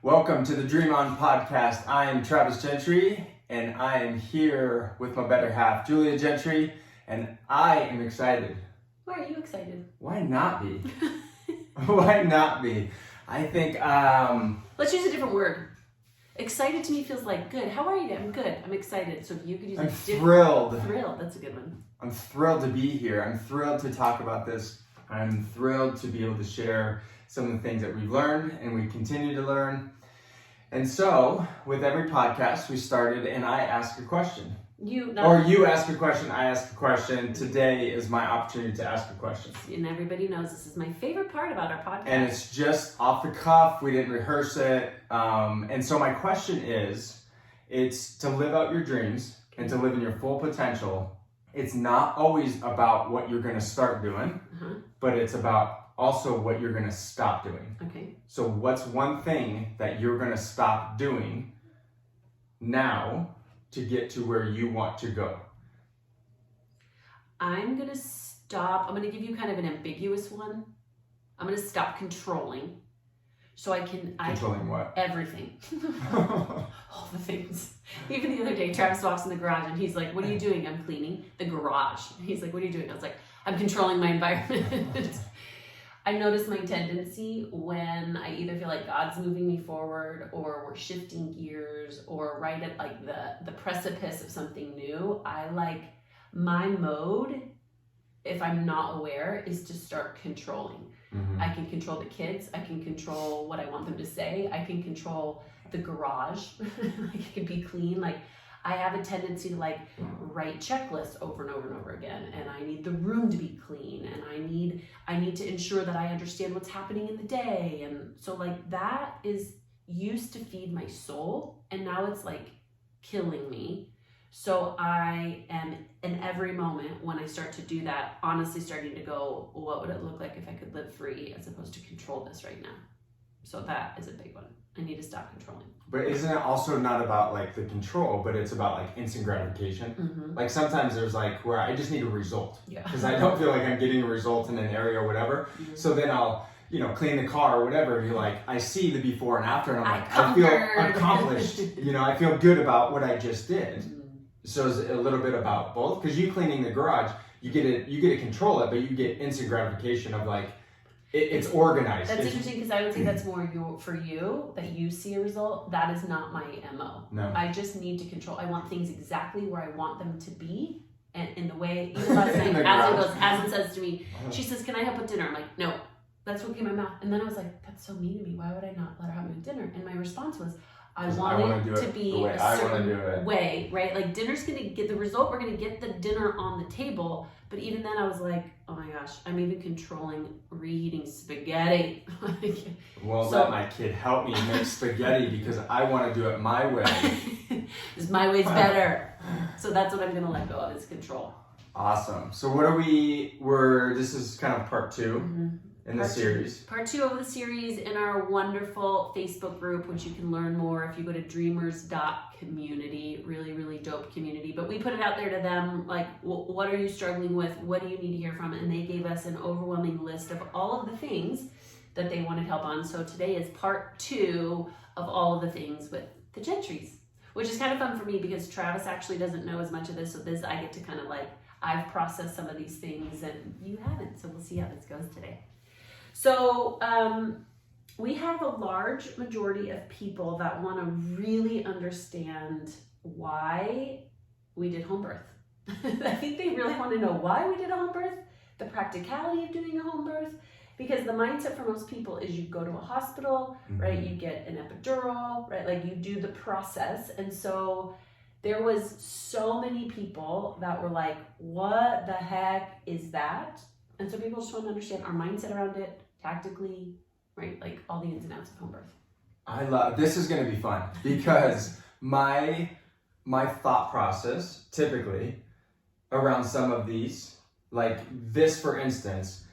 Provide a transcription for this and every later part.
Welcome to the Dream On podcast. I am Travis Gentry, and I am here with my better half, Julia Gentry, and I am excited. Why are you excited? Why not be? Why not be? I think, Let's use a different word. Excited to me feels like good. How are you? I'm good. I'm excited. So if you could use I'm a different... thrilled. Thrilled. That's a good one. I'm thrilled to be here. I'm thrilled to talk about this. I'm thrilled to be able to share some of the things that we've learned and we continue to learn. And so, with every podcast, we started and I ask a question. You ask a question, I ask a question. Today is my opportunity to ask a question. And everybody knows this is my favorite part about our podcast. And it's just off the cuff. We didn't rehearse it. And so my question is, it's to live out your dreams and to live in your full potential. It's not always about what you're going to start doing, but it's about also what you're going to stop doing. Okay. So what's one thing that you're going to stop doing now to get to where you want to go? I'm going to give you kind of an ambiguous one. I'm going to stop controlling so I can... Controlling what? Everything. All the things. Even the other day, Travis walks in the garage and he's like, what are you doing? I'm cleaning the garage. He's like, what are you doing? I was like, I'm controlling my environment. I notice my tendency when I either feel like God's moving me forward or we're shifting gears or right at like the precipice of something new, my mode, if I'm not aware, is to start controlling. Mm-hmm. I can control the kids. I can control what I want them to say. I can control the garage. It can be clean. I have a tendency to write checklists over and over and over again, and I need the room to be clean, and I need to ensure that I understand what's happening in the day, and so that is used to feed my soul, and now it's killing me. So I am in every moment when I start to do that, honestly starting to go, what would it look like if I could live free as opposed to control this right now? So that is a big one. I need to stop controlling. But isn't it also not about the control, but it's about instant gratification? Mm-hmm. Sometimes there's where I just need a result. Yeah. Because I don't feel like I'm getting a result in an area or whatever. Mm-hmm. So then I'll, clean the car or whatever. And you're I see the before and after, and I'm I feel accomplished. I feel good about what I just did. Mm-hmm. So it's a little bit about both. Because you cleaning the garage, you get to control it, but you get instant gratification of it's organized. That's interesting because I would say that's more for you, that you see a result. That is not my MO. No. I just need to control. I want things exactly where I want them to be. And in the way, even last night, Aslan says to me, she says, can I help with dinner? I'm like, no, that's what came in my mouth. And then I was like, that's so mean to me. Why would I not let her help me with dinner? And my response was, I want it to be a certain way, right? Dinner's going to get the result. We're going to get the dinner on the table. But even then I was like, oh my gosh, I'm even controlling reheating spaghetti. Let my kid help me make spaghetti because I want to do it my way. Because my way's better. So that's what I'm going to let go of, is control. Awesome. So this is kind of part 2 in the series. Part 2 of the series in our wonderful Facebook group, which you can learn more if you go to dreamers.community. Really, really dope community. But we put it out there to them, what are you struggling with? What do you need to hear from? And they gave us an overwhelming list of all of the things that they wanted help on. So today is part 2 of all of the things with the Gentrys, which is kind of fun for me because Travis actually doesn't know as much of this. So I get to kind of I've processed some of these things and you haven't. So we'll see how this goes today. So we have a large majority of people that want to really understand why we did home birth. I think they really want to know why we did a home birth, the practicality of doing a home birth, because the mindset for most people is you go to a hospital, right? You get an epidural, right? You do the process. And so there was so many people that were like, what the heck is that? And so people just want to understand our mindset around it, tactically, right? All the ins and outs of home birth. This is going to be fun because my thought process typically around some of these, this for instance,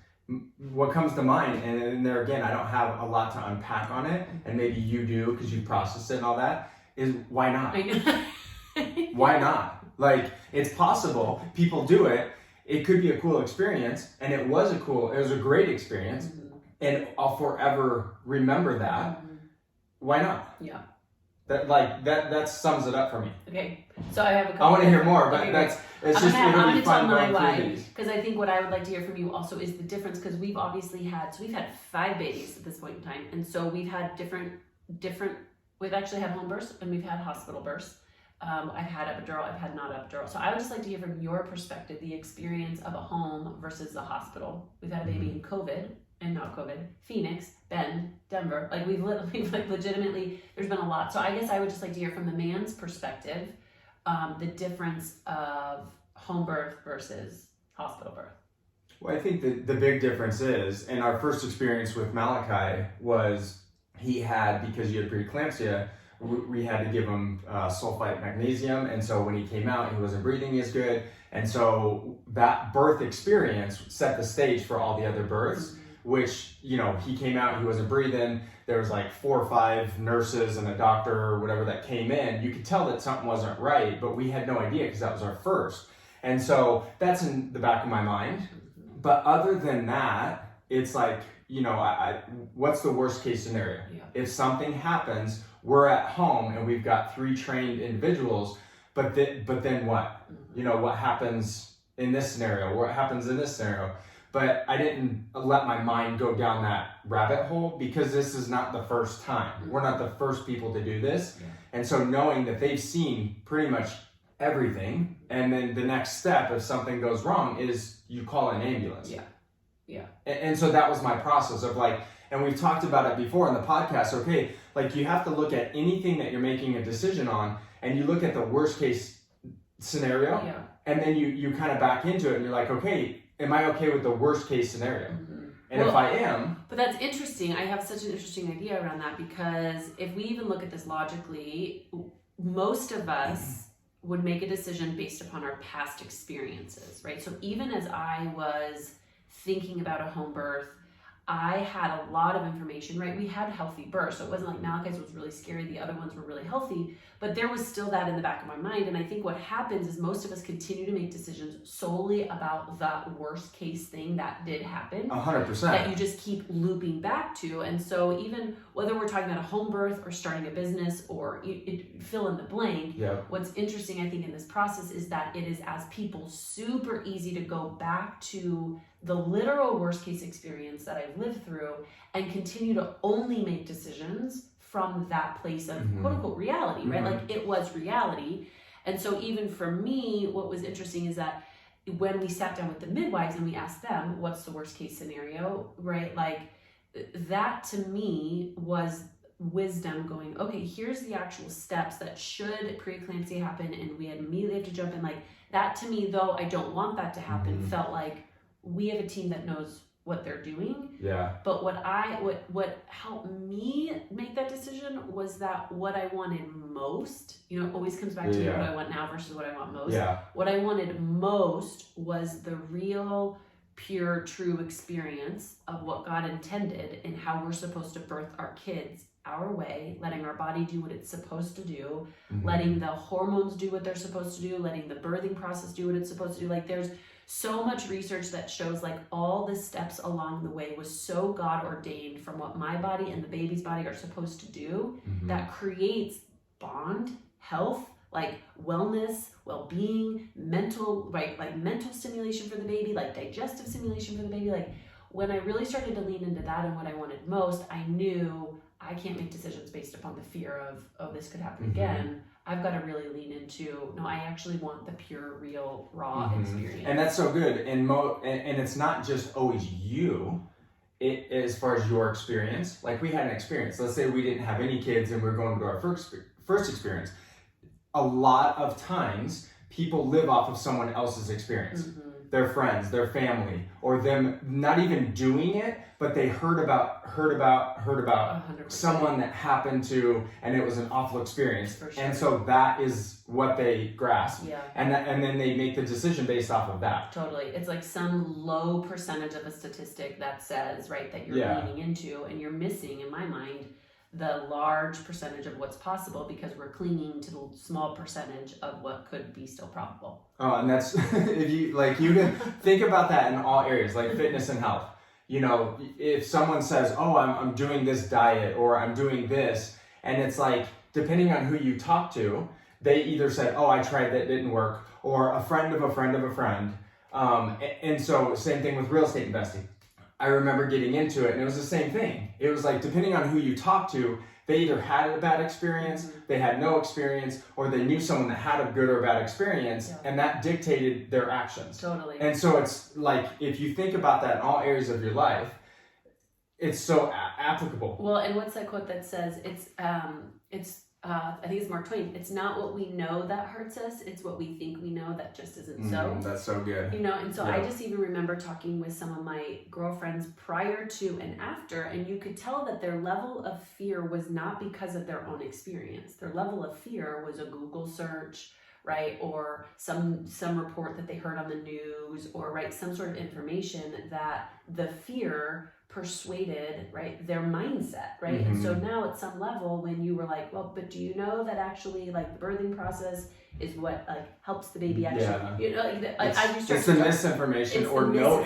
what comes to mind, and there again, I don't have a lot to unpack on it, and maybe you do because you've processed it and all that, is why not? Why not? It's possible. People do it. It could be a cool experience, and it was a great experience, and I'll forever remember that. why not? Yeah. That sums it up for me. Okay, so I have a couple. I want to hear more, but okay, it's just I'm it'll be gonna fun tell my going why, through these. because I think what I would like to hear from you also is the difference, because we've obviously had 5 babies at this point in time, and so we've had different. We've actually had home births and we've had hospital births. I've had epidural, I've had not epidural. So I would just like to hear from your perspective the experience of a home versus a hospital. We've had a baby in COVID. And not COVID, Phoenix, Bend, Denver. Like we've legitimately, there's been a lot. So I guess I would just like to hear from the man's perspective, the difference of home birth versus hospital birth. Well, I think the big difference is, and our first experience with Malachi was he had, because he had preeclampsia, we had to give him sulfite magnesium. And so when he came out, he wasn't breathing as good. And so that birth experience set the stage for all the other births. Which, he came out, he wasn't breathing. There was like 4 or 5 nurses and a doctor or whatever that came in. You could tell that something wasn't right, but we had no idea because that was our first. And so that's in the back of my mind. But other than that, it's like, what's the worst case scenario? Yeah. If something happens, we're at home and we've got 3 trained individuals, but then what? What happens in this scenario? What happens in this scenario? But I didn't let my mind go down that rabbit hole because this is not the first time. We're not the first people to do this. Yeah. And so knowing that they've seen pretty much everything, and then the next step, if something goes wrong, is you call an ambulance. Yeah. Yeah. And so that was my process of and we've talked about it before in the podcast, okay, you have to look at anything that you're making a decision on, and you look at the worst case scenario, and then you kind of back into it, and you're like, okay, am I okay with the worst case scenario? Mm-hmm. And if I am... But that's interesting. I have such an interesting idea around that, because if we even look at this logically, most of us would make a decision based upon our past experiences, right? So even as I was thinking about a home birth, I had a lot of information, right? We had healthy births, so it wasn't like Malachi's was really scary, the other ones were really healthy, but there was still that in the back of my mind. And I think what happens is most of us continue to make decisions solely about that worst case thing that did happen. 100%. That you just keep looping back to. And so even whether we're talking about a home birth or starting a business or fill in the blank, what's interesting, I think, in this process is that it is, as people, super easy to go back to the literal worst case experience that I've lived through and continue to only make decisions from that place of quote unquote reality, right? Like it was reality. And so even for me, what was interesting is that when we sat down with the midwives and we asked them, what's the worst case scenario, right? Like that to me was wisdom going, okay, here's the actual steps that should preeclampsia happen. And we immediately have to jump in. Like that to me, though I don't want that to happen, felt like we have a team that knows what they're doing. Yeah. But what helped me make that decision was that what I wanted most, it always comes back to what I want now versus what I want most. Yeah. What I wanted most was the real, pure, true experience of what God intended and how we're supposed to birth our kids our way, letting our body do what it's supposed to do, letting the hormones do what they're supposed to do, letting the birthing process do what it's supposed to do. Like there's so much research that shows like all the steps along the way was so God ordained from what my body and the baby's body are supposed to do that creates bond, health, like wellness, well-being, mental, right? Like mental stimulation for the baby, like digestive stimulation for the baby. Like when I really started to lean into that and what I wanted most, I knew I can't make decisions based upon the fear of, oh, this could happen again. I've got to really lean into, no, I actually want the pure, real, raw experience. And that's so good. And it's not just always you, as far as your experience. Like we had an experience. Let's say we didn't have any kids and we were going to our first experience. A lot of times people live off of someone else's experience. Their friends, their family, or them not even doing it, but they heard about 100%. Someone that happened to, and it was an awful experience. Sure. And so that is what they grasp. Yeah. And then they make the decision based off of that. Totally. It's like some low percentage of a statistic that says, right, that you're leaning into, and you're missing, in my mind, the large percentage of what's possible because we're clinging to the small percentage of what could be still probable. Oh, and that's, if you can think about that in all areas, like fitness and health. If someone says, oh, I'm doing this diet or I'm doing this, And it's like, depending on who you talk to, they either said, oh, I tried that, didn't work, or a friend of a friend of a friend. And so same thing with real estate investing. I remember getting into it and it was the same thing. It was like, depending on who you talk to, they either had a bad experience, they had no experience, or they knew someone that had a good or bad experience, and that dictated their actions. Totally. And so it's like, if you think about that in all areas of your life, it's so applicable. Well, and what's that quote that says, I think it's Mark Twain, it's not what we know that hurts us, it's what we think we know that just isn't so. That's so good. You know, and so I just even remember talking with some of my girlfriends prior to and after, and you could tell that their level of fear was not because of their own experience. Their level of fear was a Google search, right? Or some report that they heard on the news, or right, some sort of information that the fear persuaded, right, their mindset, right? And so now at some level, when you were like, well, but do you know that actually like the birthing process is what like helps the baby actually, you know, it's the misinformation or no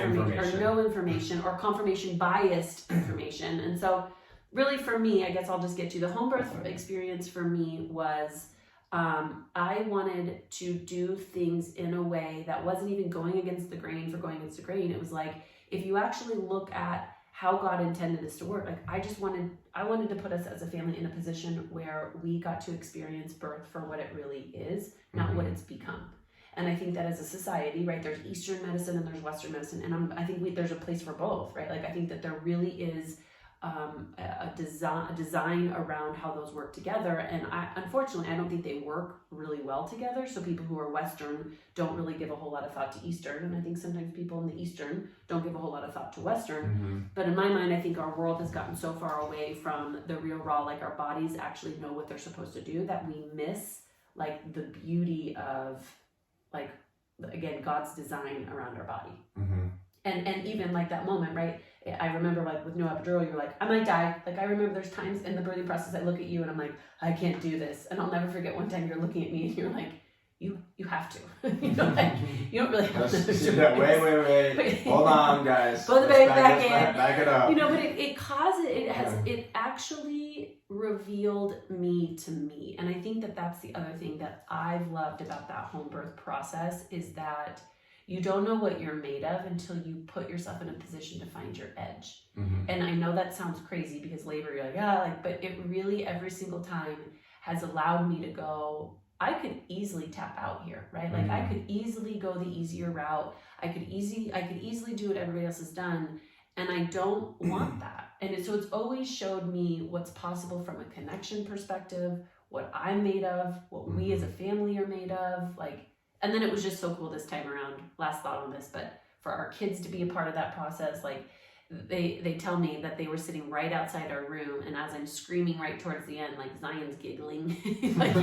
information or confirmation biased information. And so really for me, I guess I'll just get to the home birth experience. For me was I wanted to do things in a way that wasn't even going against the grain for going against the grain. It was like, if you actually look at how God intended this to work, like I wanted to put us as a family in a position where we got to experience birth for what it really is, not what it's become. And I think that as a society, right, there's Eastern medicine and there's Western medicine, and I think there's a place for both, right? Like I think that there really is a design around how those work together, and unfortunately I don't think they work really well together. So people who are Western don't really give a whole lot of thought to Eastern, and I think sometimes people in the Eastern don't give a whole lot of thought to Western. But in my mind, I think our world has gotten so far away from the real raw, like our bodies actually know what they're supposed to do, that we miss like the beauty of like, again, God's design around our body. And even like that moment, right? I remember like with no epidural, you're like, I might die. Like I remember there's times in the birthing process I look at you and I'm like, I can't do this. And I'll never forget one time you're looking at me and you're like, you have to. You know, like, you don't really have to. Wait. Hold on, guys. Put the baby back in. Back it up. You know, but it actually revealed me to me. And I think that that's the other thing that I've loved about that home birth process, is that you don't know what you're made of until you put yourself in a position to find your edge. And I know that sounds crazy because labor, you're like, but it really every single time has allowed me to go, I could easily tap out here, right? Like I could easily go the easier route. I could easily do what everybody else has done. And I don't want that. And so it's always showed me what's possible from a connection perspective, what I'm made of, what we as a family are made of, like. And then it was just so cool this time around, last thought on this, but for our kids to be a part of that process, like they tell me that they were sitting right outside our room, and as I'm screaming right towards the end, like Zion's giggling. Like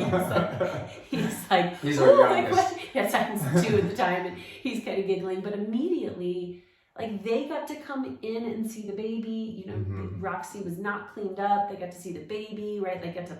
he's our youngest. Yeah, Zion's 2 at the time, and he's kind of giggling, but immediately, like they got to come in and see the baby, you know, Roxy was not cleaned up, they got to see the baby, right? They got to,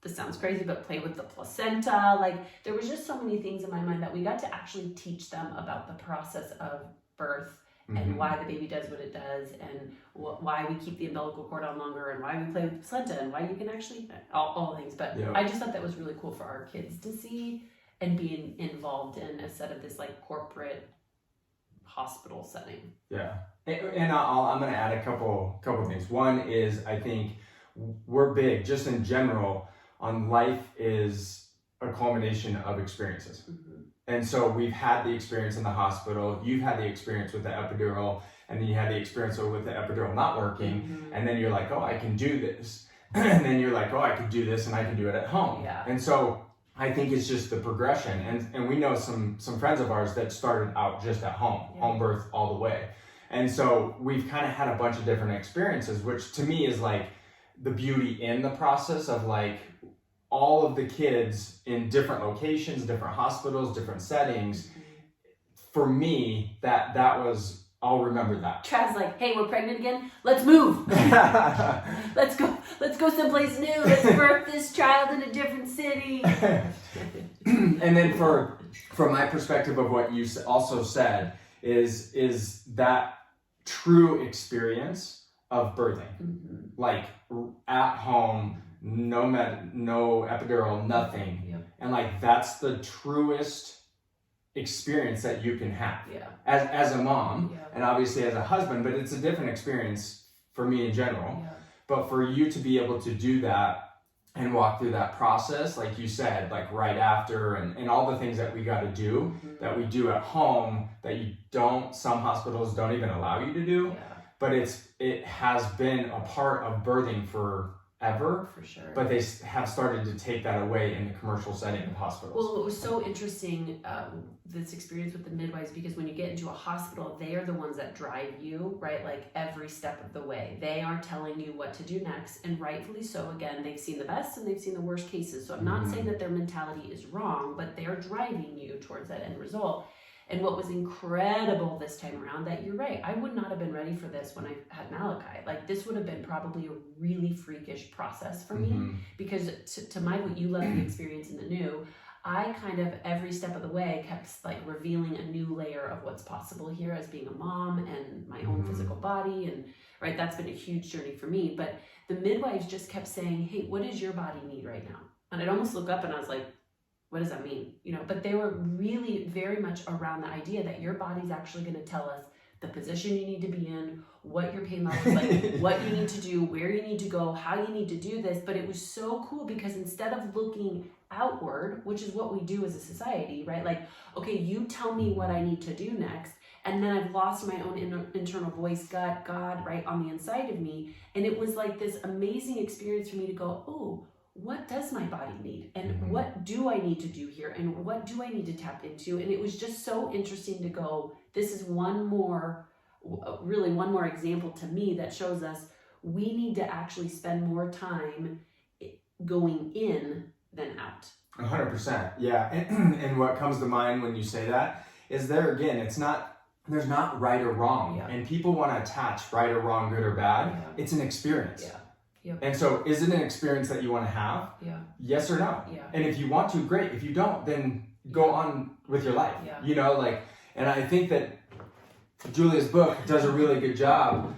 this sounds crazy, but play with the placenta. Like there was just so many things in my mind that we got to actually teach them about the process of birth and why the baby does what it does, and why we keep the umbilical cord on longer, and why we play with the placenta, and why you can actually, all things. But I just thought that was really cool for our kids to see and be involved in, instead of this like corporate hospital setting. Yeah. And I'm going to add a couple things. One is, I think we're big, just in general, on life is a culmination of experiences. And so we've had the experience in the hospital, you've had the experience with the epidural, and then you had the experience with the epidural not working, and then you're like, oh, I can do this. And then you're like, oh, I can do this and I can do it at home. And so I think it's just the progression. And we know some friends of ours that started out just at home, home birth all the way. And so we've kind of had a bunch of different experiences, which to me is like the beauty in the process of like all of the kids in different locations, different hospitals, different settings. For me, that was, I'll remember that. Trav's like, hey, we're pregnant again. Let's move. Let's go someplace new. Let's birth this child in a different city. And then from my perspective of what you also said is that true experience of birthing, like at home, no epidural, nothing. Yep. And like, that's the truest experience that you can have as a mom and obviously as a husband, but it's a different experience for me in general. But for you to be able to do that and walk through that process, like you said, like right after, and all the things that we got to do that we do at home that some hospitals don't even allow you to do, but it has been a part of birthing forever, for sure. But they have started to take that away in the commercial setting of hospitals. Well, it was so interesting, this experience with the midwives, because when you get into a hospital, they are the ones that drive you, right? Like every step of the way. They are telling you what to do next, and rightfully so. Again, they've seen the best and they've seen the worst cases. So I'm not saying that their mentality is wrong, but they are driving you towards that end result. And what was incredible this time around, that you're right, I would not have been ready for this when I had Malachi. Like, this would have been probably a really freakish process for me, because to my, what you love the experience in the new, I kind of every step of the way kept like revealing a new layer of what's possible here as being a mom and my own physical body. And right, that's been a huge journey for me. But the midwives just kept saying, hey, what does your body need right now? And I'd almost look up and I was like, what does that mean? You know, but they were really very much around the idea that your body's actually going to tell us the position you need to be in, what your pain level is like, what you need to do, where you need to go, how you need to do this. But it was so cool because instead of looking outward, which is what we do as a society, right? Like, okay, you tell me what I need to do next. And then I've lost my own internal voice, God, right on the inside of me. And it was like this amazing experience for me to go, oh, what does my body need? And what do I need to do here? And what do I need to tap into? And it was just so interesting to go, this is one more example to me that shows us we need to actually spend more time going in than out. 100%. Yeah. And what comes to mind when you say that is there's not right or wrong. Yeah. And people want to attach right or wrong, good or bad. Yeah. It's an experience. Yeah. Yep. And so is it an experience that you want to have? Yeah. Yes or no? Yeah. And if you want to, great. If you don't, then go on with your life. Yeah. You know, like, and I think that Julia's book does a really good job.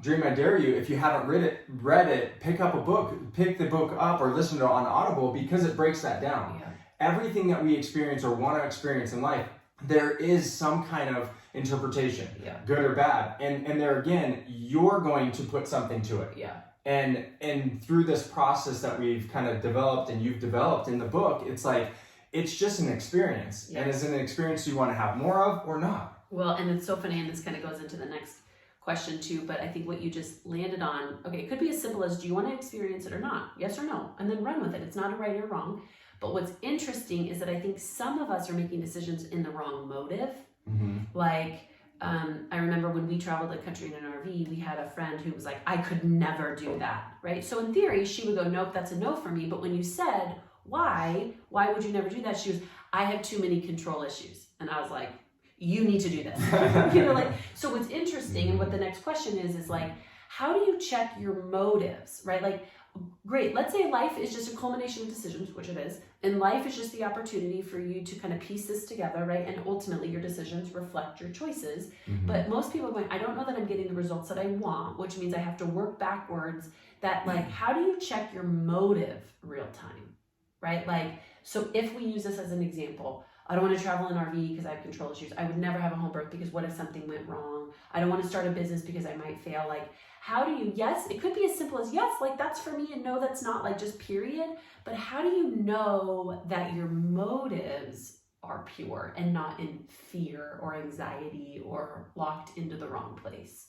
Dream, I Dare You. If you haven't read it, pick the book up or listen to it on Audible, because it breaks that down. Yeah. Everything that we experience or want to experience in life, there is some kind of interpretation, good or bad. And there again, you're going to put something to it. Yeah. And through this process that we've kind of developed and you've developed in the book, it's like, it's just an experience. Yeah. And is it an experience you want to have more of or not? Well, and it's so funny, and this kind of goes into the next question too, but I think what you just landed on, okay, it could be as simple as, do you want to experience it or not? Yes or no? And then run with it. It's not a right or wrong. But what's interesting is that I think some of us are making decisions in the wrong motive. Like, I remember when we traveled the country in an RV, we had a friend who was like, I could never do that, right? So in theory, she would go, nope, that's a no for me. But when you said, why would you never do that? She was, I have too many control issues. And I was like, you need to do this. You know, like, so what's interesting, and what the next question is like, how do you check your motives, right? Like, great, let's say life is just a culmination of decisions, which it is, and life is just the opportunity for you to kind of piece this together, right? And ultimately your decisions reflect your choices. But most people are going, I don't know that I'm getting the results that I want, which means I have to work backwards. That, like, how do you check your motive real time, right? Like, so if we use this as an example, I don't want to travel in RV because I have control issues. I would never have a home birth because what if something went wrong? I don't want to start a business because I might fail. Like, how do you, yes, it could be as simple as, yes, like that's for me, and no, that's not, like just period. But how do you know that your motives are pure and not in fear or anxiety or locked into the wrong place?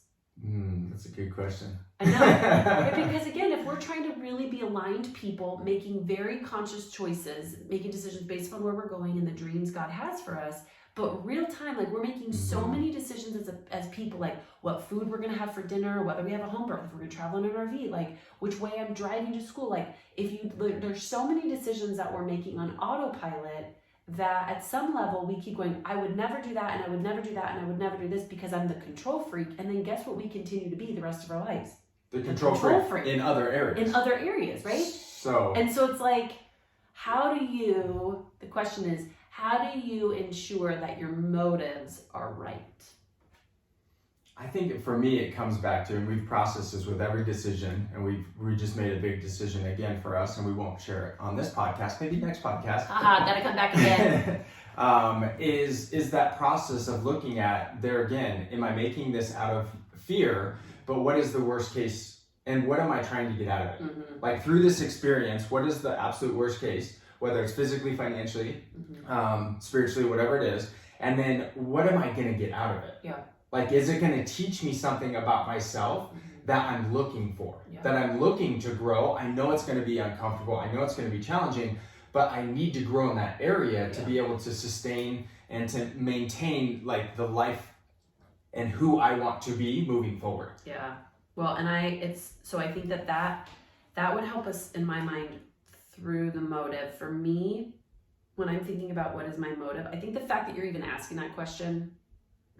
That's a good question. I know. Because again, if we're trying to really be aligned people, making very conscious choices, making decisions based on where we're going and the dreams God has for us, but real time, like we're making so many decisions as people, like what food we're gonna have for dinner, whether we have a home birth, if we're gonna travel in an RV, like which way I'm driving to school. Like there's so many decisions that we're making on autopilot that at some level we keep going, I would never do that, and I would never do that, and I would never do this because I'm the control freak. And then guess what we continue to be the rest of our lives? The control freak in other areas. In other areas, right? So it's like, the question is, how do you ensure that your motives are right? I think for me, it comes back to, and we've processed this with every decision, and we just made a big decision again for us, and we won't share it on this podcast, maybe next podcast. Gotta come back again. Is that process of looking at, there again, am I making this out of fear, but what is the worst case, and what am I trying to get out of it? Mm-hmm. Like through this experience, what is the absolute worst case, whether it's physically, financially, spiritually, whatever it is, and then what am I going to get out of it? Yeah. Like, is it going to teach me something about myself that I'm looking for, that I'm looking to grow? I know it's going to be uncomfortable. I know it's going to be challenging, but I need to grow in that area to be able to sustain and to maintain like the life and who I want to be moving forward. Yeah. Well, and I think that would help us in my mind through the motive. For me, when I'm thinking about what is my motive, I think the fact that you're even asking that question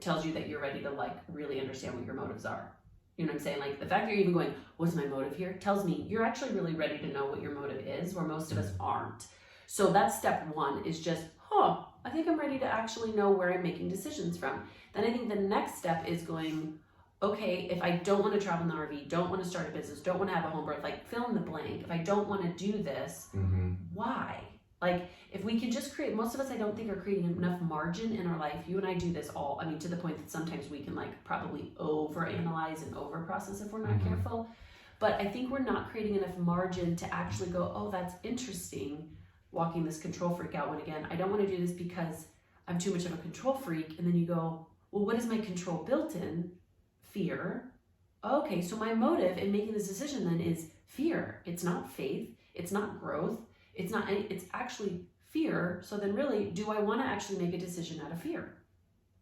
tells you that you're ready to like really understand what your motives are. You know what I'm saying? Like the fact that you're even going, what's my motive here? Tells me you're actually really ready to know what your motive is, where most of us aren't. So that's step one, is just, I think I'm ready to actually know where I'm making decisions from. Then I think the next step is going, okay, if I don't want to travel in the RV, don't want to start a business, don't want to have a home birth, like fill in the blank. If I don't want to do this, why? Like, if we can just create, most of us I don't think are creating enough margin in our life. You and I do this all, I mean, to the point that sometimes we can like probably overanalyze and overprocess if we're not careful. But I think we're not creating enough margin to actually go, oh, that's interesting, walking this control freak out when again, I don't want to do this because I'm too much of a control freak. And then you go, well, what is my control built in? Fear. Okay, so my motive in making this decision then is fear. It's not faith. It's not growth. It's actually fear. So then really, do I want to actually make a decision out of fear?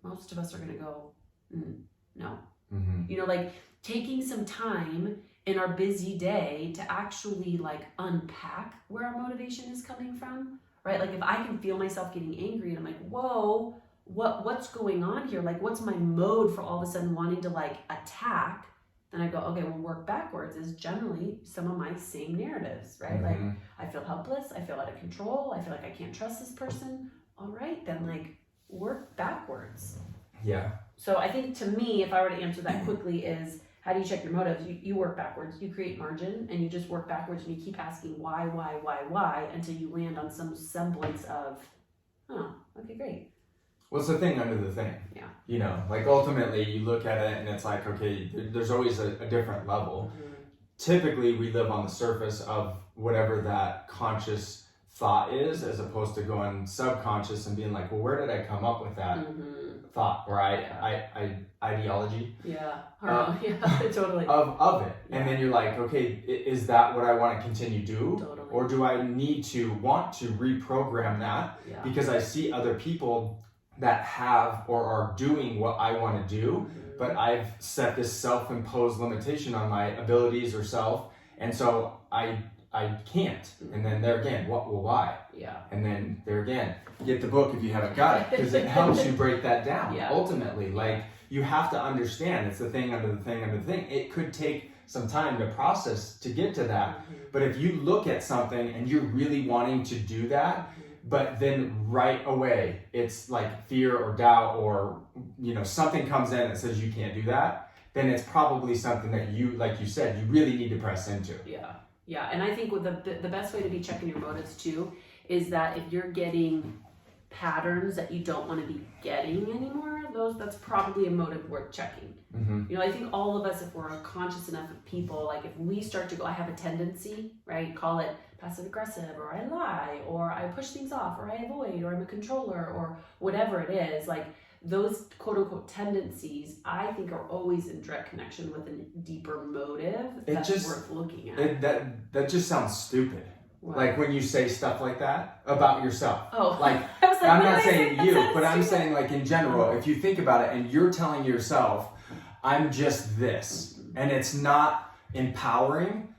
Most of us are going to go, no. You know, like taking some time in our busy day to actually like unpack where our motivation is coming from, right? Like if I can feel myself getting angry and I'm like, whoa, what's going on here? Like what's my mode for all of a sudden wanting to like attack? Then I go, okay, well, work backwards is generally some of my same narratives, right? Like I feel helpless, I feel out of control, I feel like I can't trust this person. All right, then like work backwards. Yeah. So I think to me, if I were to answer that quickly, is how do you check your motives? You work backwards, you create margin, and you just work backwards and you keep asking why until you land on some semblance of, okay, great. What's the thing under the thing? Yeah. You know, like ultimately you look at it and it's like, okay, there's always a different level. Typically we live on the surface of whatever that conscious thought is, as opposed to going subconscious and being like, well, where did I come up with that thought or ideology? Yeah. Totally. Of it. Yeah. And then you're like, okay, is that what I want to continue to do? Totally. Or do I want to reprogram that because I see other people that have or are doing what I want to do, but I've set this self-imposed limitation on my abilities or self, and so I can't. And then there again, why? Yeah. And then there again, get the book if you haven't got it, because it helps you break that down. Ultimately, like you have to understand it's the thing under the thing under the thing. It could take some time to process to get to that, but if you look at something and you're really wanting to do that, but then right away it's like fear or doubt or something comes in that says you can't do that, then it's probably something that you, like you said, you really need to press into. Yeah, and I think with the best way to be checking your motives too is that if you're getting patterns that you don't want to be getting anymore, that's probably a motive worth checking. I think all of us, if we're conscious enough of people, like if we start to go, I have a tendency, right? Call it passive aggressive, or I lie, or I push things off, or I avoid, or I'm a controller, or whatever it is, like those quote unquote tendencies, I think are always in direct connection with a deeper motive that's worth looking at. That just sounds stupid. What? Like when you say stuff like that about yourself. Oh, like I'm not saying you, but I'm saying like in general, if you think about it and you're telling yourself, I'm just this, and it's not empowering,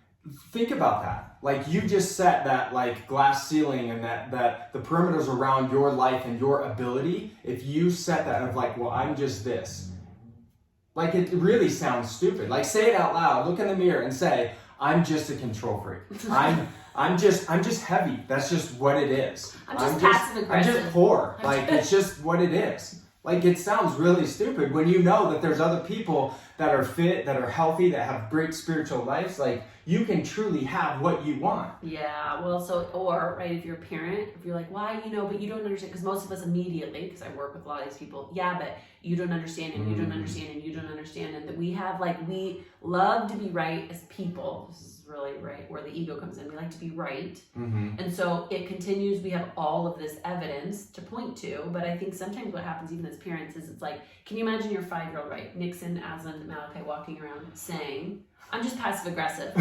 think about that. Like you just set that like glass ceiling and that the perimeters around your life and your ability, if you set that of like, well, I'm just this, like it really sounds stupid. Like say it out loud, look in the mirror and say, I'm just a control freak. I'm just heavy. That's just what it is. I'm just passive aggressive. I'm just poor. Like it's just what it is. Like, it sounds really stupid when you know that there's other people that are fit, that are healthy, that have great spiritual lives. Like, you can truly have what you want. Yeah, well, or, right, if you're a parent, if you're like, why, but you don't understand, because most of us immediately, because I work with a lot of these people, yeah, but you don't understand, and you don't understand, and you don't understand, and that we have, we love to be right as people. This is really right where the ego comes in. We like to be right. And so it continues. We have all of this evidence to point to, but I think sometimes what happens even as parents is it's like, can you imagine your 5-year-old, right? Nixon, Aslan, Malachi walking around saying, I'm just passive aggressive.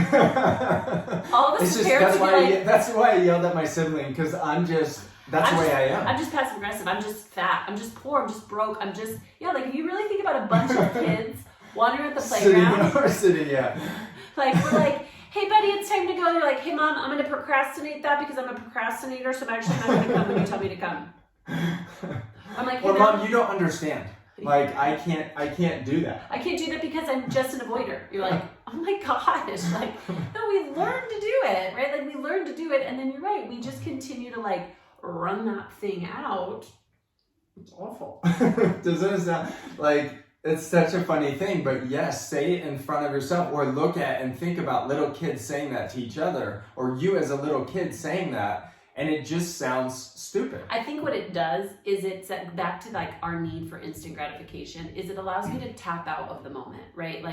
All of us parents that's why I yelled at my sibling, because that's the way I am. I'm just passive aggressive. I'm just fat. I'm just poor. I'm just broke. I'm just, if you really think about a bunch of kids wandering at the playground. Sitting, yeah. We're like, hey buddy, it's time to go. They're like, hey mom, I'm going to procrastinate that because I'm a procrastinator, so I'm actually not going to come when you tell me to come. I'm like, hey, well, mom, you don't understand. I can't do that. I can't do that because I'm just an avoider. You're like, oh my gosh. No, we learned to do it, right? We learned to do it. And then you're right. We just continue to run that thing out. It's awful. Doesn't it sound it's such a funny thing, but yes, say it in front of yourself, or look at and think about little kids saying that to each other, or you as a little kid saying that, and it just sounds stupid. I think what it does is it's back to our need for instant gratification, is it allows me to tap out of the moment, right?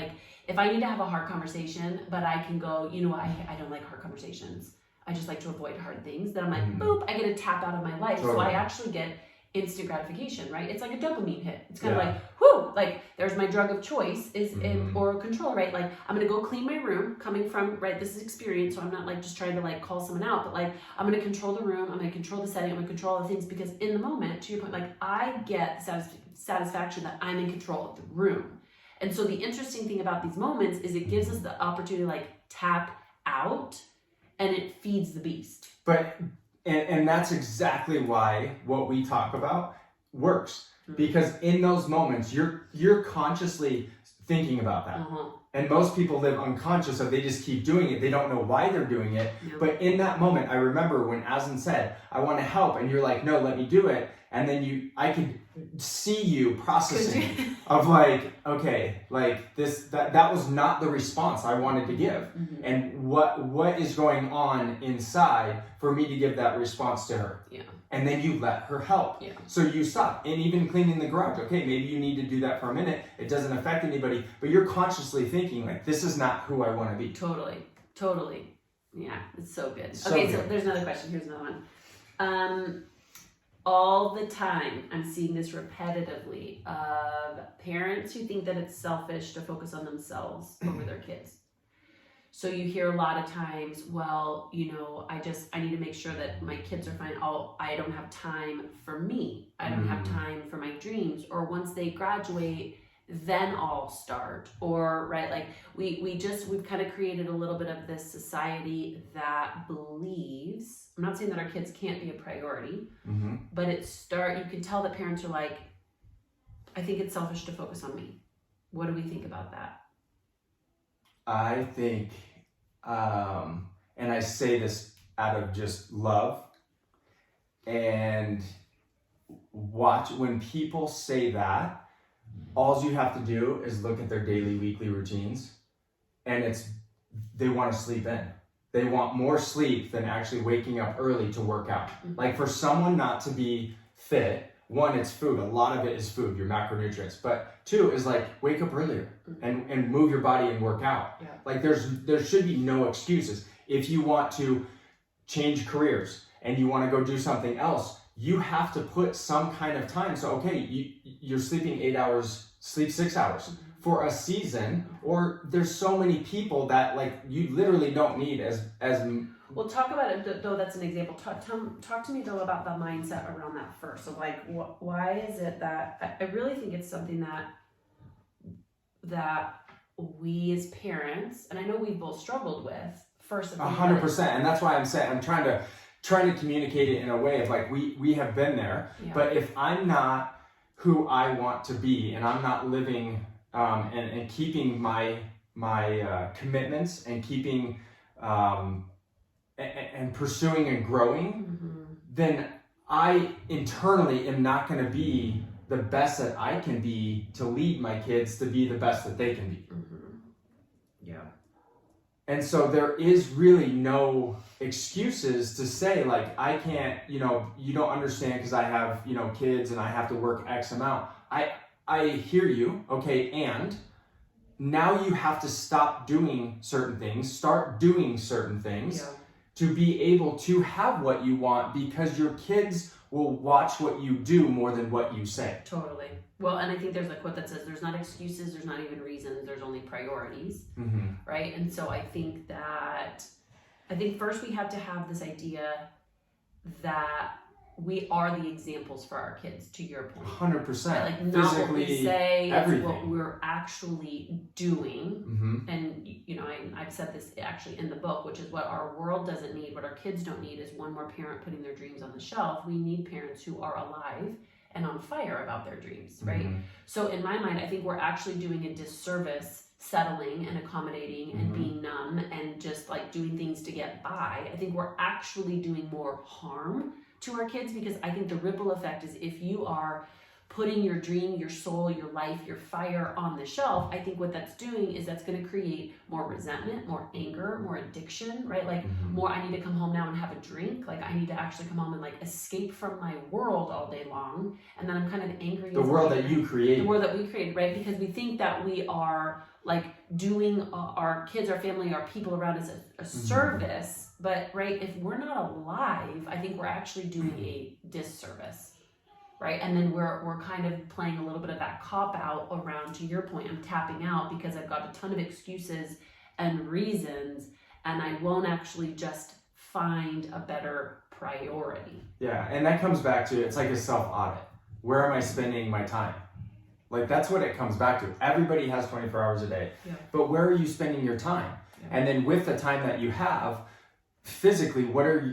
If I need to have a hard conversation, but I can go, I don't like hard conversations. I just like to avoid hard things. Then I'm like, boop, I get to tap out of my life. Totally. So I actually get instant gratification, right? It's like a dopamine hit. It's kind of whoo, there's my drug of choice or control, right? I'm going to go clean my room coming from, right? This is experience. So I'm not just trying to call someone out, but I'm going to control the room. I'm going to control the setting. I'm going to control all the things, because in the moment, to your point, I get satisfaction that I'm in control of the room. And so the interesting thing about these moments is it gives us the opportunity to tap out, and it feeds the beast. But And that's exactly why what we talk about works. Because in those moments, you're consciously thinking about that. And most people live unconscious, so they just keep doing it. They don't know why they're doing it. Yeah. But in that moment, I remember when Aslan said, I want to help. And you're like, no, let me do it. And then I could see you processing of okay, that was not the response I wanted to give. And what is going on inside for me to give that response to her? Yeah. And then you let her help. Yeah. So you stop. And even cleaning the garage, okay, maybe you need to do that for a minute. It doesn't affect anybody, but you're consciously thinking this is not who I want to be. Totally. Yeah, it's so good. So there's another question. Here's another one. All the time, I'm seeing this repetitively of parents who think that it's selfish to focus on themselves over their kids. So you hear a lot of times, well, I need to make sure that my kids are fine. I don't have time for me. I don't have time for my dreams. Or once they graduate, then I'll start. Or, right, we've kind of created a little bit of this society that believes, I'm not saying that our kids can't be a priority, but you can tell that parents are I think it's selfish to focus on me. What do we think about that? I think, and I say this out of just love, and watch when people say that, all you have to do is look at their daily, weekly routines, and they want to sleep in. They want more sleep than actually waking up early to work out. For someone not to be fit, one, it's food. A lot of it is food, your macronutrients. But two is wake up earlier and move your body and work out. Yeah. There should be no excuses. If you want to change careers and you want to go do something else, you have to put some kind of time. So, okay, you're sleeping 8 hours, sleep 6 hours for a season, or there's so many people that you literally don't need as well, talk about it, though. That's an example. Talk to me, though, about the mindset around that first. So, why is it that I really think it's something that we as parents, and I know we've both struggled with first. 100%, and that's why I'm saying I'm trying to communicate it in a way of we have been there. Yeah. But if I'm not who I want to be, and I'm not living and keeping my commitments and keeping and pursuing and growing, then I internally am not going to be the best that I can be to lead my kids to be the best that they can be. Yeah. And so there is really no excuses to say, like, I can't, you don't understand because I have, kids and I have to work X amount. I hear you, okay, and now you have to stop doing certain things, start doing certain things to be able to have what you want, because your kids will watch what you do more than what you say. Totally. Well, and I think there's a quote that says there's not excuses, there's not even reasons, there's only priorities, right? And so I think first we have to have this idea that we are the examples for our kids, to your point. 100%. Right? Like, not what we say, everything. It's what we're actually doing. And, I've said this actually in the book, which is what our world doesn't need, what our kids don't need is one more parent putting their dreams on the shelf. We need parents who are alive and on fire about their dreams, right? So in my mind, I think we're actually doing a disservice settling and accommodating and being numb and just like doing things to get by. I think we're actually doing more harm to our kids, because I think the ripple effect is if you are putting your dream, your soul, your life, your fire on the shelf, I think what that's doing is that's going to create more resentment, more anger, more addiction, right? Like more, I need to come home now and have a drink. Like I need to actually come home and like escape from my world all day long. And then I'm kind of angry. The world that you created. The world that we created, right? Because we think that we are like doing our kids, our family, our people around us a service. But right, if we're not alive, I think we're actually doing a disservice, right? And then we're kind of playing a little bit of that cop out around, to your point, I'm tapping out because I've got a ton of excuses and reasons, and I won't actually just find a better priority. Yeah, and that comes back to, it's like a self-audit. Where am I spending my time? Like that's what it comes back to. Everybody has 24 hours a day, but where are you spending your time? And then with the time that you have, physically, what are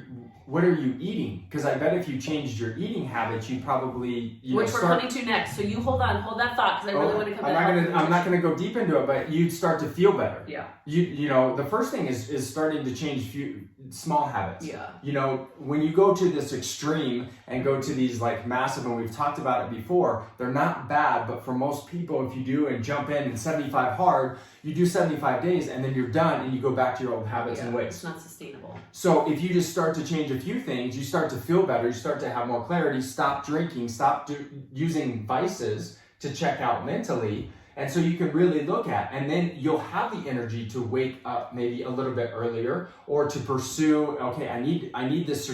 you eating? Because I bet if you changed your eating habits, you probably which we're coming to next. So you hold that thought, because I really want to come back. I'm not gonna go deep into it, but you'd start to feel better. Yeah. The first thing is starting to change small habits. Yeah. When you go to this extreme and go to these like massive, and we've talked about it before, they're not bad, but for most people, if you do and jump in 75 hard, you do 75 days and then you're done and you go back to your old habits and ways. It's not sustainable. So if you just start to change a few things, you start to feel better, you start to have more clarity, stop drinking, stop using vices to check out mentally. And so you can really look at, and then you'll have the energy to wake up maybe a little bit earlier, or to pursue, okay, I need this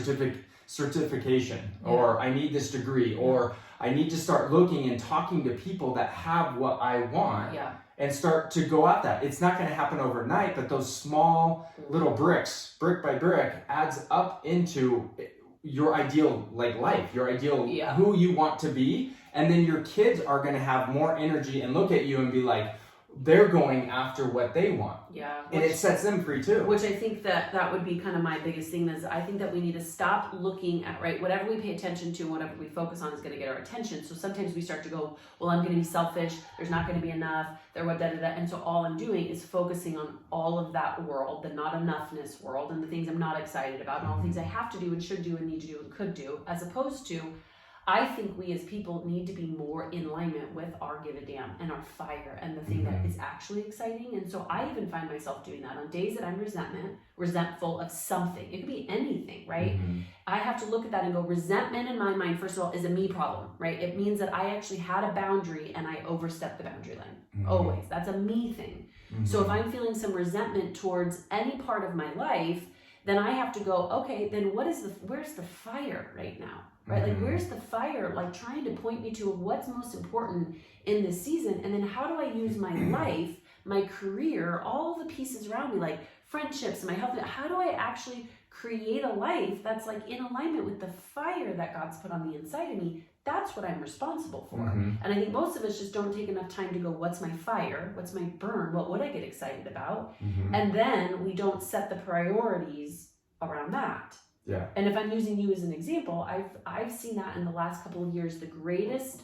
certification, or I need this degree, or I need to start looking and talking to people that have what I want. And start to go at that. It's not going to happen overnight, but those small little bricks, brick by brick, adds up into your ideal life, your ideal who you want to be. And then your kids are going to have more energy and look at you and be like, they're going after what they want. And it sets them free too. Which I think that would be kind of my biggest thing, is I think that we need to stop looking at, right, whatever we pay attention to, whatever we focus on is going to get our attention. So sometimes we start to go, well, I'm going to be selfish, there's not going to be enough, and so all I'm doing is focusing on all of that world, the not enoughness world, and the things I'm not excited about, and all the things I have to do and should do and need to do and could do, as opposed to, I think we as people need to be more in alignment with our give a damn and our fire and the thing that is actually exciting. And so I even find myself doing that on days that I'm resentful of something. It could be anything, right? I have to look at that and go, resentment in my mind, first of all, is a me problem, right? It means that I actually had a boundary and I overstepped the boundary line. Always. That's a me thing. So if I'm feeling some resentment towards any part of my life, then I have to go, okay, then where's the fire right now? Right? Like, where's the fire? Like, trying to point me to what's most important in this season. And then how do I use my life, my career, all the pieces around me, like friendships, my health? How do I actually create a life that's like in alignment with the fire that God's put on the inside of me? That's what I'm responsible for. And I think most of us just don't take enough time to go, what's my fire? What's my burn? What would I get excited about? And then we don't set the priorities around that. And if I'm using you as an example, I've seen that in the last couple of years, the greatest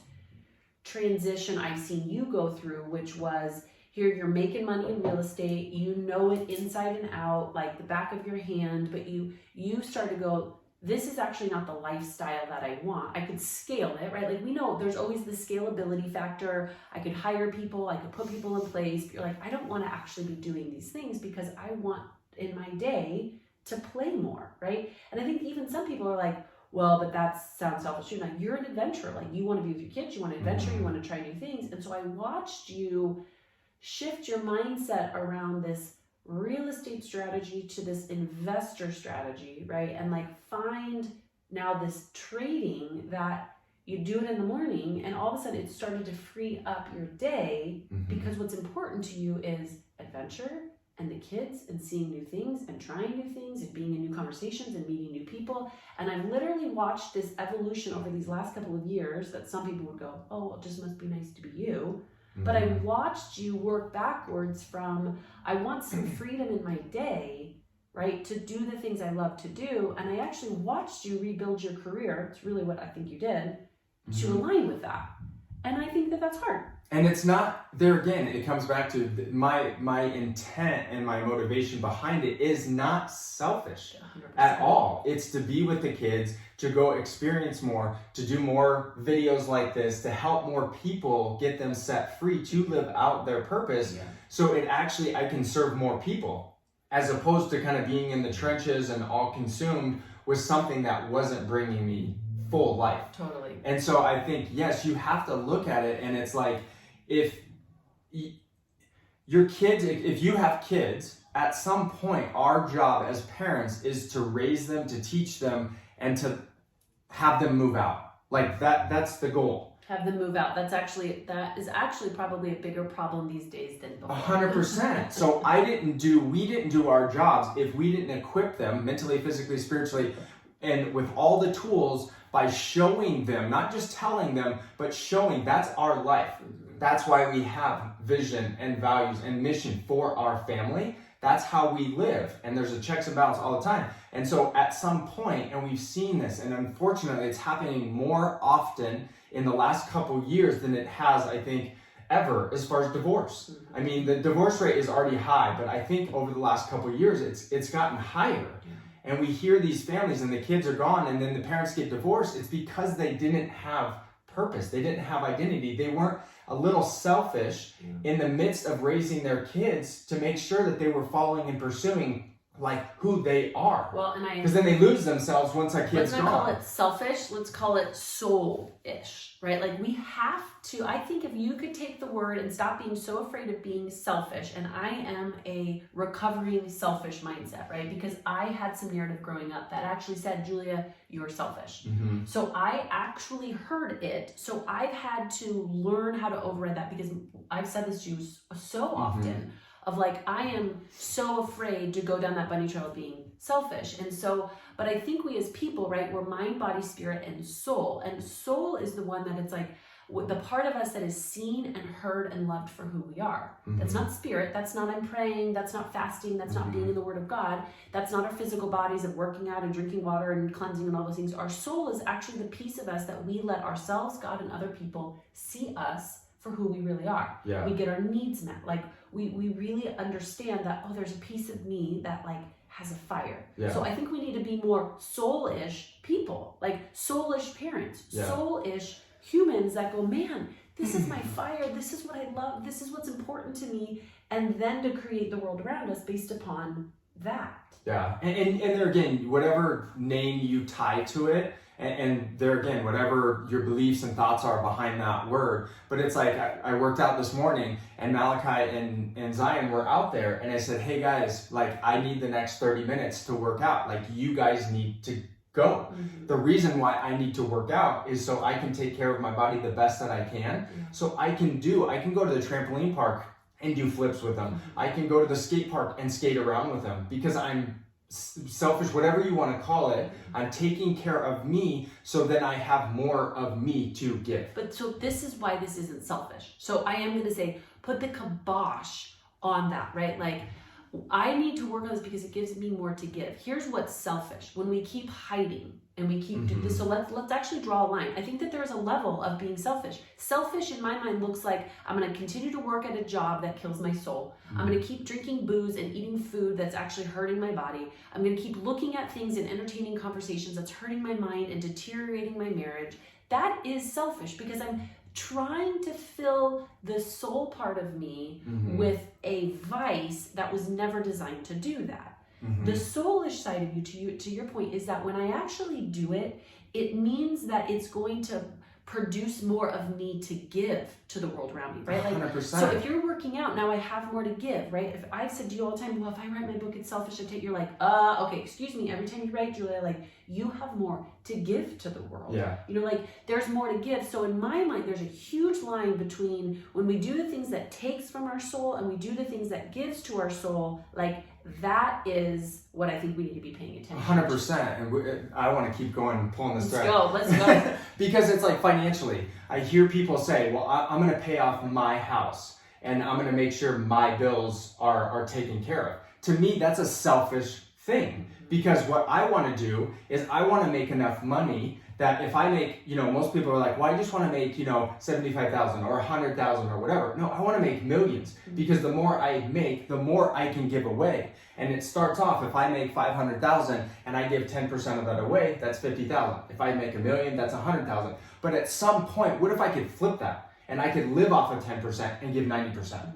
transition I've seen you go through, which was, here you're making money in real estate, you know it inside and out, like the back of your hand, but you start to go, this is actually not the lifestyle that I want. I could scale it, right? Like we know there's always the scalability factor. I could hire people, I could put people in place. But you're like, I don't want to actually be doing these things because I want in my day to play more, right? And I think even some people are like, well, but that sounds selfish. You're like, you're an adventurer. Like you want to be with your kids, you want to adventure, you want to try new things. And so I watched you shift your mindset around this real estate strategy to this investor strategy, right? And like find now this trading that you do it in the morning and all of a sudden it started to free up your day because what's important to you is adventure and the kids and seeing new things and trying new things and being in new conversations and meeting new people. And I've literally watched this evolution over these last couple of years that some people would go, oh, well, it just must be nice to be you. But I watched you work backwards from, I want some freedom in my day, right, to do the things I love to do. And I actually watched you rebuild your career. It's really what I think you did to align with that. And I think that that's hard. And it's not, there again, it comes back to my intent and my motivation behind it is not selfish 100%. At all. It's to be with the kids, to go experience more, to do more videos like this, to help more people get them set free to live out their purpose. Yeah. So it actually, I can serve more people as opposed to kind of being in the trenches and all consumed with something that wasn't bringing me full life. Totally. And so I think, yes, you have to look at it and it's like, if your kids, if you have kids, at some point, our job as parents is to raise them, to teach them, and to have them move out. Like that's the goal. Have them move out. That is actually probably a bigger problem these days than before. 100%. So we didn't do our jobs if we didn't equip them mentally, physically, spiritually, and with all the tools by showing them, not just telling them, but showing that's our life. That's why we have vision and values and mission for our family. That's how we live. And there's a checks and balance all the time. And so at some point, and we've seen this, and unfortunately it's happening more often in the last couple years than it has, I think, ever as far as divorce. I mean, the divorce rate is already high, but I think over the last couple years, it's gotten higher. And we hear these families and the kids are gone and then the parents get divorced. It's because they didn't have purpose. They didn't have identity. They weren't a little selfish in the midst of raising their kids to make sure that they were following and pursuing like who they are. Well, and because then they lose themselves once a kid's gone. Let's not call it selfish. Let's call it soul-ish, right? Like we have to, I think if you could take the word and stop being so afraid of being selfish, and I am a recovering selfish mindset, right? Because I had some narrative growing up that actually said, Julia, you're selfish. So I actually heard it. So I've had to learn how to override that because I've said this to you so often. Of like, I am so afraid to go down that bunny trail of being selfish. And so, but I think we as people, right, we're mind, body, spirit, and soul. And soul is the one that it's like, the part of us that is seen and heard and loved for who we are. That's not spirit. That's not I'm praying. That's not fasting. That's not being in the Word of God. That's not our physical bodies of working out and drinking water and cleansing and all those things. Our soul is actually the piece of us that we let ourselves, God, and other people see us for who we really are. Yeah. We get our needs met. Like we really understand that, oh, there's a piece of me that like has a fire. Yeah. So I think we need to be more soul-ish people, like soul-ish parents, soul-ish humans that go, man, this is my fire. This is what I love. This is what's important to me. And then to create the world around us based upon that. Yeah. And there again, whatever name you tie to it, and there again, whatever your beliefs and thoughts are behind that word. But it's like, I worked out this morning and Malachi and Zion were out there and I said, hey guys, like I need the next 30 minutes to work out. Like you guys need to go. The reason why I need to work out is so I can take care of my body the best that I can. So I can go to the trampoline park and do flips with them. I can go to the skate park and skate around with them because I'm selfish, whatever you want to call it. I'm taking care of me so then I have more of me to give. But so this is why this isn't selfish. So I am going to say, put the kibosh on that, right? Like I need to work on this because it gives me more to give. Here's what's selfish. When we keep hiding and we keep doing this, so let's actually draw a line. I think that there's a level of being selfish. Selfish in my mind looks like I'm going to continue to work at a job that kills my soul. I'm going to keep drinking booze and eating food that's actually hurting my body. I'm going to keep looking at things and entertaining conversations that's hurting my mind and deteriorating my marriage. That is selfish because I'm trying to fill the soul part of me with a vice that was never designed to do that. The soulish side of you, to your point, is that when I actually do it, it means that it's going to produce more of me to give to the world around me, right? Like, 100%. so if you're working out, now I have more to give, right? If I've said to you all the time, well, if I write my book, it's selfish, you're like, okay, excuse me. Every time you write, Julia, like, you have more to give to the world. Yeah. You know, like, there's more to give. So in my mind, there's a huge line between when we do the things that takes from our soul and we do the things that gives to our soul, like, that is what I think we need to be paying attention to. 100%. And I want to keep going, pulling this thread. Let's go. Because it's like financially, I hear people say, well, I'm going to pay off my house and I'm going to make sure my bills are taken care of. To me, that's a selfish thing because what I want to do is I want to make enough money that if I make, most people are like, well, I just want to make, 75,000 or 100,000 or whatever. No, I want to make millions because the more I make, the more I can give away. And it starts off, if I make 500,000 and I give 10% of that away, that's 50,000. If I make $1 million, that's 100,000. But at some point, what if I could flip that and I could live off of 10% and give 90%?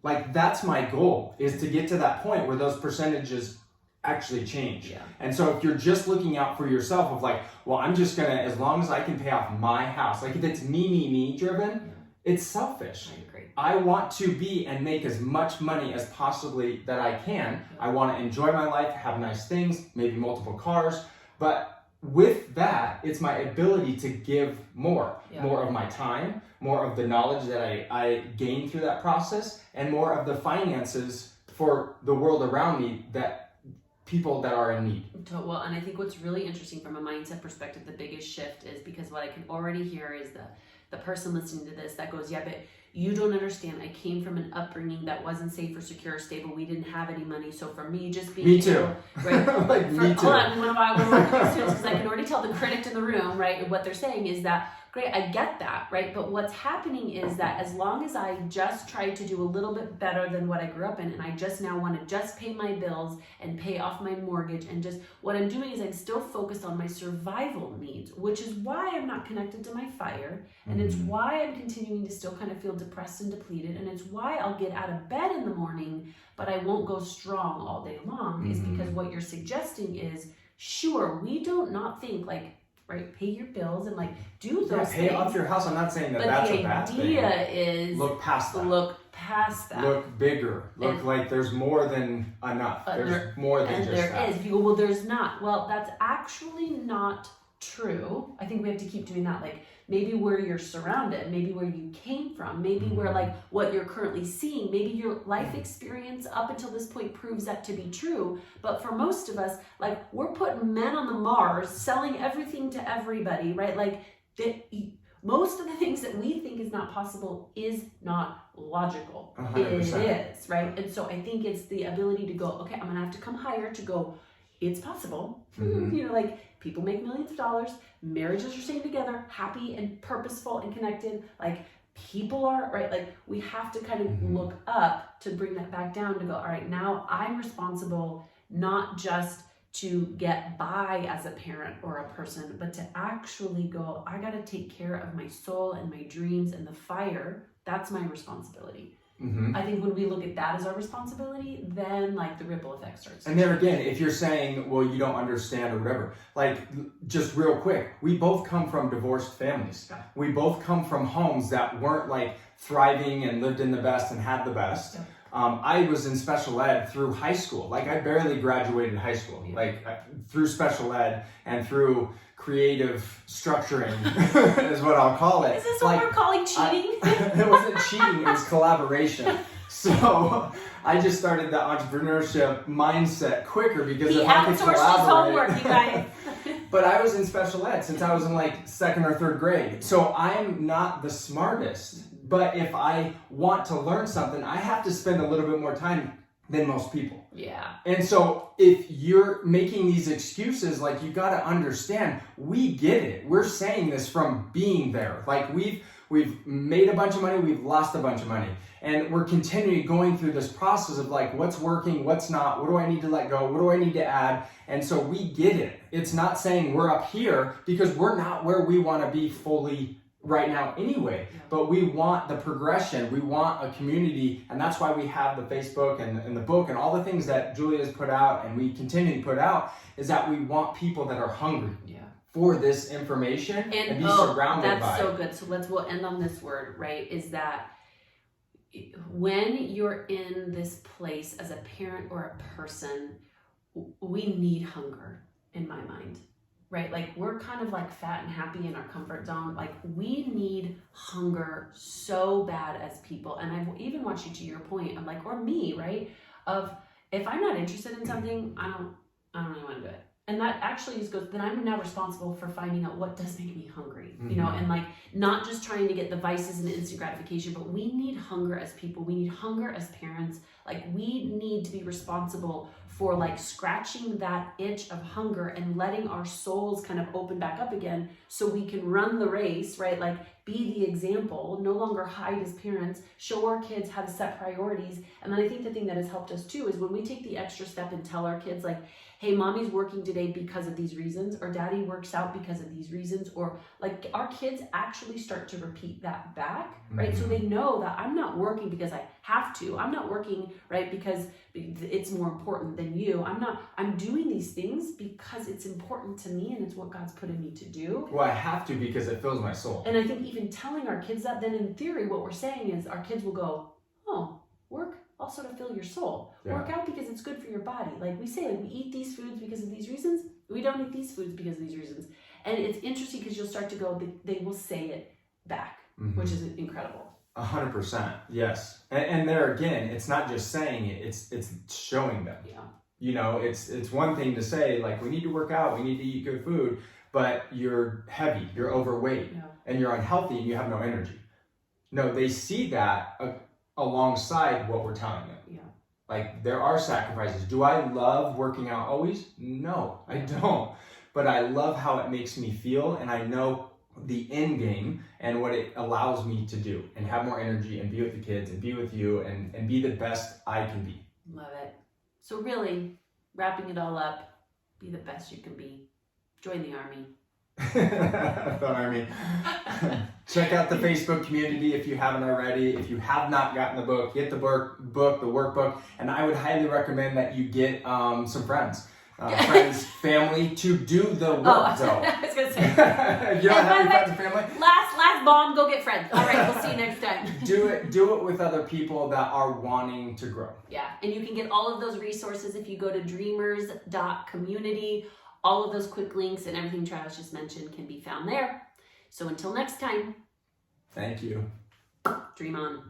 Like, that's my goal, is to get to that point where those percentages actually change. Yeah. And so if you're just looking out for yourself of like, well, I'm just gonna, as long as I can pay off my house, like if it's me driven, it's selfish. I agree. I want to be and make as much money as possibly that I can. I want to enjoy my life, have nice things, maybe multiple cars, but with that, it's my ability to give more of my time, more of the knowledge that I gain through that process, and more of the finances for the world around me, that people that are in need. Well, and I think what's really interesting from a mindset perspective, the biggest shift is because what I can already hear is the person listening to this that goes, yeah, but you don't understand. I came from an upbringing that wasn't safe or secure or stable. We didn't have any money. So for me, just being me too. Right? Like, me too. Hold on, one of my students, because I can already tell the critic in the room, right? And what they're saying is that, great, I get that, right? But what's happening is that as long as I just try to do a little bit better than what I grew up in, and I just now want to just pay my bills and pay off my mortgage, and just what I'm doing is I'm still focused on my survival needs, which is why I'm not connected to my fire, and it's why I'm continuing to still kind of feel depressed and depleted, and it's why I'll get out of bed in the morning, but I won't go strong all day long, is because what you're suggesting is, sure, we don't not think like, right, pay your bills and like do those things. Pay off your house. I'm not saying that that's a bad thing. But the idea is look past that. Look past that. Look bigger. Look like there's more than enough. There's more than just that. And there is. If you go, well, there's not. Well, that's actually not true. I think we have to keep doing that. Like maybe where you're surrounded, maybe where you came from, maybe where like what you're currently seeing, maybe your life experience up until this point proves that to be true. But for most of us, like we're putting men on the Mars, selling everything to everybody, right? Like most of the things that we think is not possible is not logical. 100%. It is, right? And so I think it's the ability to go, okay, I'm gonna have to come higher to go, it's possible. Like people make millions of dollars, marriages are staying together, happy and purposeful and connected. Like people are, right? Like we have to kind of look up to bring that back down to go, all right, now I'm responsible not just to get by as a parent or a person, but to actually go, I got to take care of my soul and my dreams and the fire. That's my responsibility. I think when we look at that as our responsibility, then like the ripple effect starts. And there again, if you're saying, well, you don't understand or whatever, like just real quick, we both come from divorced families. Yeah. We both come from homes that weren't like thriving and lived in the best and had the best. Yeah. I was in special ed through high school. Like I barely graduated high school, like through special ed and through creative structuring is what I'll call it. Is this what we're calling cheating? It wasn't cheating, it was collaboration. So I just started the entrepreneurship mindset quicker because if I could collaborate. He outsourced his homework, you guys. But I was in special ed since I was in like 2nd or 3rd grade. So I'm not the smartest. But if I want to learn something, I have to spend a little bit more time than most people. Yeah. And so if you're making these excuses, like, you got to understand, we get it. We're saying this from being there. Like, we've made a bunch of money, we've lost a bunch of money. And we're continually going through this process of like, what's working, what's not, what do I need to let go, what do I need to add? And so we get it. It's not saying we're up here, because we're not where we want to be fully right now anyway. But we want the progression, we want a community, and that's why we have the Facebook and the book and all the things that Julia's put out and we continue to put out, is that we want people that are hungry for this information and be surrounded by it. That's so good. So we'll end on this word, right? Is that when you're in this place as a parent or a person, we need hunger, in my mind, right? Like, we're kind of like fat and happy in our comfort zone. Like, we need hunger so bad as people. And I've even watched you, to your point, of like, or me, right? Of, if I'm not interested in something, I don't really want to do it. And that actually then I'm now responsible for finding out what does make me hungry, you know, and like, not just trying to get the vices and instant gratification, but we need hunger as people. We need hunger as parents. Like, we need to be responsible for like scratching that itch of hunger and letting our souls kind of open back up again, so we can run the race, right? Like, be the example, no longer hide as parents, show our kids how to set priorities. And then I think the thing that has helped us too is when we take the extra step and tell our kids, like, hey, mommy's working today because of these reasons, or daddy works out because of these reasons, or like, our kids actually start to repeat that back, right? So they know that I'm not working because I have to. I'm not working, right, because it's more important than you. I'm doing these things because it's important to me and it's what God's put in me to do. Well, I have to because it fills my soul. And I think even telling our kids that, then in theory, what we're saying is our kids will go, oh, work also to fill your soul. Work out because it's good for your body. Like we say, like, we eat these foods because of these reasons. We don't eat these foods because of these reasons. And it's interesting because you'll start to go, they will say it back, which is incredible. 100%, yes. And there again, it's not just saying it, it's showing them. Yeah. You know, it's one thing to say, like, we need to work out, we need to eat good food, but you're heavy, you're overweight, and you're unhealthy, and you have no energy. No, they see that alongside what we're telling them. Yeah. Like, there are sacrifices. Do I love working out always? No, I don't. But I love how it makes me feel, and I know the end game and what it allows me to do, and have more energy and be with the kids and be with you and be the best I can be. Love it. So really, wrapping it all up, be the best you can be. Join the army. The army. Check out the Facebook community if you haven't already. If you have not gotten the book, get the book, the workbook, and I would highly recommend that you get some friends. Friends, family, to do the work, though. I was going to say. If you don't have any friends and family. Last bomb, go get friends. All right, we'll see you next time. Do it with other people that are wanting to grow. Yeah, and you can get all of those resources if you go to dreamers.community. All of those quick links and everything Travis just mentioned can be found there. So until next time. Thank you. Dream on.